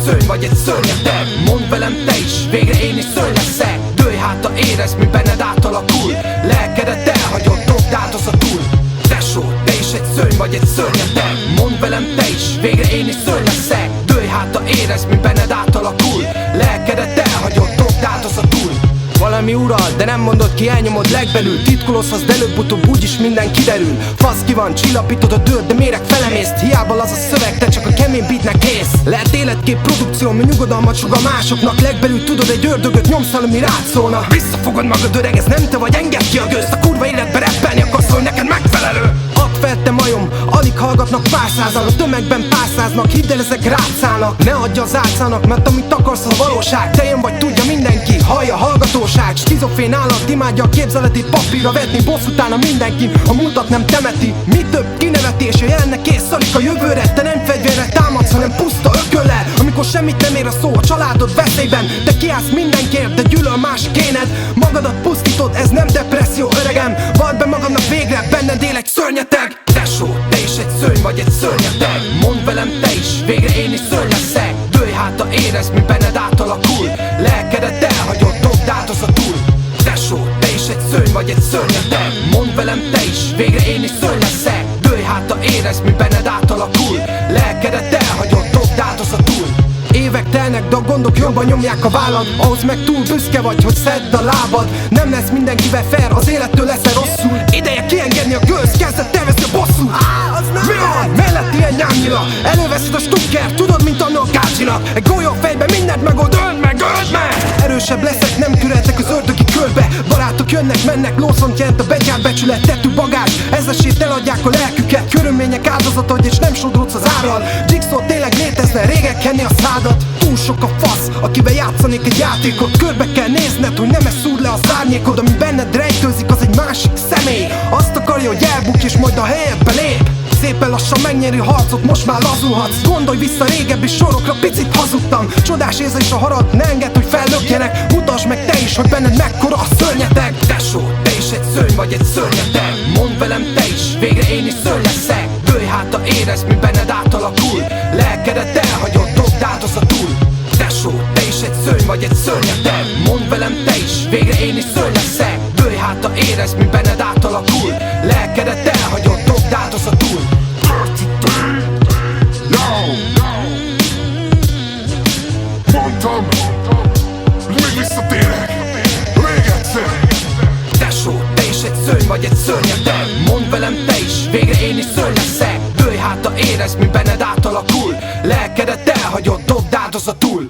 szörny vagy egy szörnyeteg. Mondd velem te is, végre én is szörny leszek. Dőlj hátra, érezd, mi benned átalakul. Lelkedet elhagyod, dobd át az a túl. Tesó, te is egy szörny vagy egy szörnyeteg. Mondd velem te is, végre én is szörny leszek. Dőlj hátra, érezd, mi benned átalakul. Lelkedet elhagyod, dobd át az a túl. Valami ural, de nem mondod ki, elnyomod legbelül. Titkolozhatsz, de előbb-utóbb úgyis minden kiderül. Fasz ki van, csillapítod a dőt, de méreg felemészt. Hiába az a szöveg, te csak a kemény beatnek kész. Lehet életkép produkció, mi nyugodalmat sugall másoknak. Legbelül tudod, egy ördögöt nyomsz el, ami rád szólna. Visszafogod magad öreg, ez nem te vagy, engedd ki a gőzt. A kurva életbe rappelni akarsz, hogy neked megfelelő. Add fel, te majom, alig hallgatnak pár százal. A tömegben párszáznak, hidd el, ezek rátszálnak. Ne adja az álcának, mert amit akarsz a valóság. Te jön vagy tudja mindenki, hallja hallgatóság. Skizofrén állat imádja a képzeletét papírra vetni. Bossz utána mindenki, a múltat nem temeti. Mi több kinevetés, a jelennek kész szalik a jövőre. Te nem fegyverre támadsz, hanem puszta ököllel. Amikor semmit nem ér a szó, a családod veszélyben. Te kiállsz mindenkiért, de gyűlöl más kéned. Magadat pusztítod, ez nem depresszió, öregem. Vald be magadnak végre, benned él egy szörnyeteg. Tesó, te is egy szörny vagy egy szörnyeteg. Mondd velem te is, végre én is szörny leszek. Dőlj hátra, érezd, mi benned átalakul. Lelkedet elhagyod, dobd át az a túl. Tesó, te is egy szörny vagy egy szörnyeteg. Mondd velem te is, végre én is szörny leszek. Dőlj hátra, érezd, mi benned átalakul. Lelkedet elhagyod, dobd át az a túl. Évek telnek, de a gondok jobban nyomják a vállad. Ahhoz meg túl büszke vagy, hogy szedd a lábad. Nem lesz mindenkivel fair, az élettől leszel rosszul. Ideje kiengedni a gőzt, kezdett tervezni a bosszút. Mi van? Mellett ilyen nyámnyila. Előveszed a stukker, tudod, mint annó a kácsinak. Egy golyó fejbe mindent megold, öld meg! Erősebb leszek, nem türeltek az ördögi körbe. Barátok jönnek, mennek, lószont jelent a betyár becsület. Tettük bagás, ezesét eladják a lelküket. Körülmények áldozatod, és nem sodródsz az árral. Jigsaw tényleg létezne, régek kenni a szádat. Túl sok a fasz, akivel játszanék egy játékot. Körbe kell nézned, hogy nem szúr le az árnyékod. Ami benned rejtőzik, az egy másik személy. Azt akarja, hogy elbukj, és majd a helyedbe lép. Szépen lassan megnyeri harcot, most már lazulhatsz. Gondolj vissza régebbi sorokra, picit hazudtam. Csodás érzés a harad, ne engedd, hogy fellökjenek. Mutasd meg te is, hogy benned mekkora a szörnyeteg. Tesó, te is egy szörny vagy egy szörnyeteg. Mondd velem te is, végre én is szörny leszek. Dőlj hátra, érezd, mi benned átalakul. Lelkedet elhagyod, dobd át az a túl. Tesó, te is egy szörny vagy egy szörnyeteg. Mondd velem te is, végre én is szörny leszek. Dőlj hátra, érezd, mi benned átalakul. Lelkedet elhagyod, dobd át az a túl. Mondtam, még visszatérek, még egyszer. Tesó, te is egy szörny vagy egy szörnyeteg. Mondd velem te is, végre én is szörny leszek. Dőlj hátra, érezd, mi benned átalakul. Lelkedet elhagyod, dobd át az a túl.